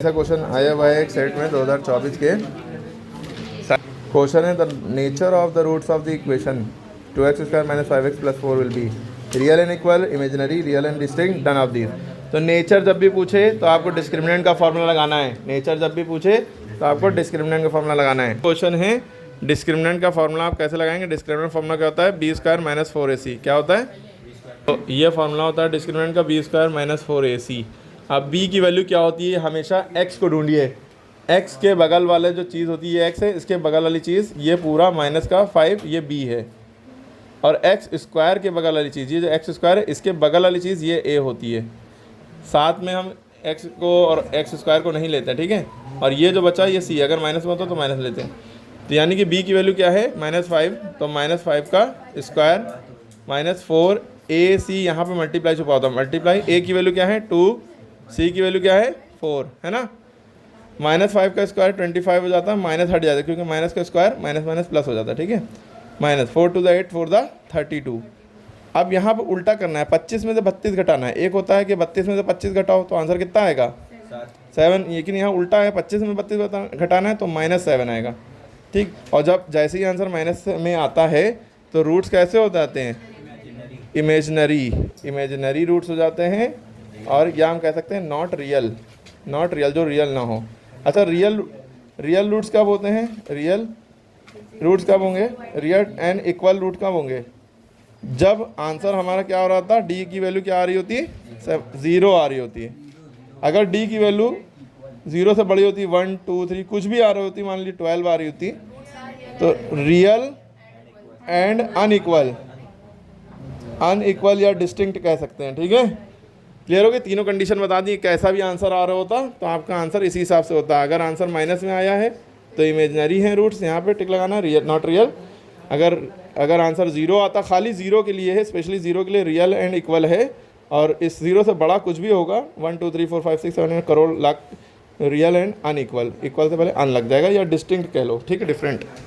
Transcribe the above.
ऐसा क्वेश्चन आया हुआ है एक सेट में 2024 के। क्वेश्चन है the nature of the roots of the equation 2x² - 5x + 4 will be real and equal, imaginary, real and distinct, none of these. तो नेचर जब भी पूछे तो आपको डिस्क्रिमिनेंट का फॉर्मूला लगाना है। नेचर जब भी पूछे तो आपको डिस्क्रिमिनेंट का फॉर्मूला लगाना है। क्वेश्चन है डिस्क्रिमिनेंट का फॉर्मूला आप कैसे लगाएंगे। डिस्क्रिमिनेंट फॉर्मूला क्या होता है, b² - 4ac। क्या होता है, तो ये फॉर्मूला होता है डिस्क्रिमिनेंट का b² - 4ac। अब b की वैल्यू क्या होती है, हमेशा x को ढूंढिए। x के बगल वाले जो चीज़ होती है x है, इसके बगल वाली चीज़ ये पूरा -5 ये b है, और x² के बगल वाली चीज़ ये जो x² है इसके बगल वाली चीज़ ये a होती है। साथ में हम x को और x² को नहीं लेते हैं, ठीक है। और ये जो बचा ये c, अगर माइनस में होता तो माइनस लेते हैं। तो यानी कि b की वैल्यू क्या है, -5, तो -5 का स्क्वायर -4ac, यहाँ पे मल्टीप्लाई छुपा होता है। मल्टीप्लाई a की वैल्यू क्या है 2, c की वैल्यू क्या है 4, है ना। -5 का स्क्वायर 25 हो जाता है, माइनस हट जाता है क्योंकि माइनस का स्क्वायर माइनस प्लस हो जाता है, ठीक है। -4 to the 8 4 the 32। अब यहाँ पर उल्टा करना है, 25 में से 32 घटाना है। एक होता है कि 32 में से 25 घटाओ तो आंसर कितना आएगा 7, लेकिन यहाँ उल्टा है, 25 में 32 घटाना है तो -7 आएगा, ठीक। और जब जैसे ही आंसर माइनस में आता है तो रूट्स कैसे हो जाते हैं, इमेजिनरी रूट्स हो जाते हैं। और या हम कह सकते हैं नॉट रियल, जो रियल ना हो। अच्छा, रियल रूट्स कब होते हैं, रियल रूट्स कब होंगे, रियल एंड इक्वल रूट कब होंगे, जब आंसर हमारा क्या हो रहा था, d की वैल्यू क्या आ रही होती है 0 आ रही होती है। अगर d की वैल्यू 0 से बड़ी होती, 1 2 3 कुछ भी आ रही होती, मान ली 12 आ रही होती, तो रियल एंड अनइक्वल या डिस्टिंक्ट कह सकते हैं, ठीक है। क्लियर हो गए, तीनों कंडीशन बता दी। कैसा भी आंसर आ रहा होता तो आपका आंसर इसी हिसाब से होता। अगर आंसर माइनस में आया है तो इमेजिनरी है रूट्स, यहाँ पे टिक लगाना, रियल नॉट रियल। अगर आंसर 0 आता, खाली 0 के लिए है, स्पेशली 0 के लिए रियल एंड इक्वल है। और इस 0 से बड़ा कुछ भी होगा 1 2 3 4 5 6 7 crore lakh, real and unequal, equal से पहले अन लग जाएगा, या डिस्टिंक्ट कह लो, ठीक है, डिफरेंट।